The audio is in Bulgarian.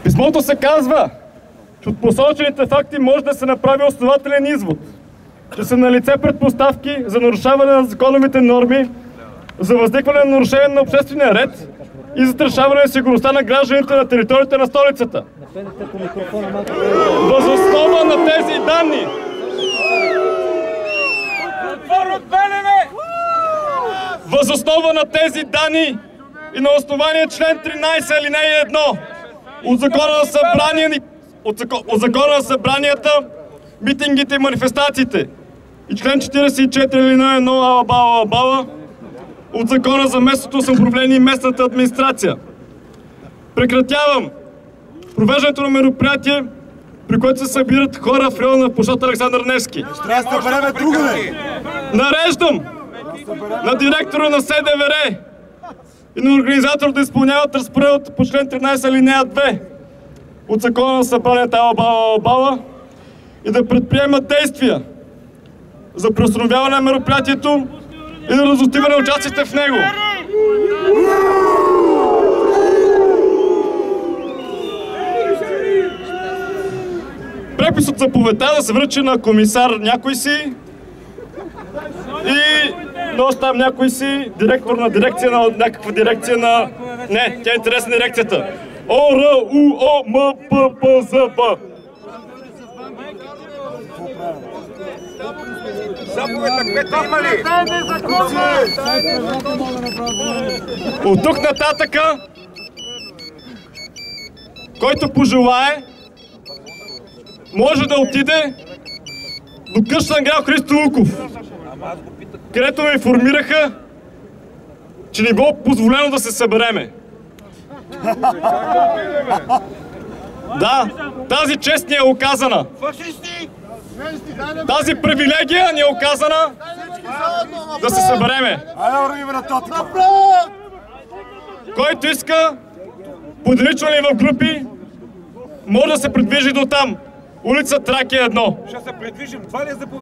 писмото се казва, че от посочените факти може да се направи основателен извод, че са налице предпоставки за нарушаване на законовите норми, за възникване на нарушение на обществения ред и застрашаване на сигурността на гражданите на територията на столицата. Въз основа на тези данни и на основание член 13 алинея 1 от Закона на събранията, митингите и манифестациите и член 44 алинея 1 алабала от Закона за местното самоуправление и местната администрация. Прекратявам провеждането на мероприятие, при което се събират хора в района на площад Александър Невски. Нареждам на директора на СДВР и на организатор да изпълняват разпоредбата по член 13 алинея 2 от Закона на събранията алабала и да предприемат действия за преустановяване на мероприятието и да разотиване на участите в него. Препис от заповедта да се връчи на комисар някой си и да оставим някой си директор на дирекция на някаква дирекция на... Не, тя е интересна дирекцията. ОРУОМППЗБ. От тук нататъка, който пожелае, може да отиде до къщата на генерал Христо Луков, където ме информираха, че не било позволено да се събереме. Да, тази чест ни е оказана. Тази привилегия ни е оказана да се събереме. Който иска, поделично ли в групи, може да се придвижи до там. Улица Тракия 1. Ще се придвижим. Това ли е за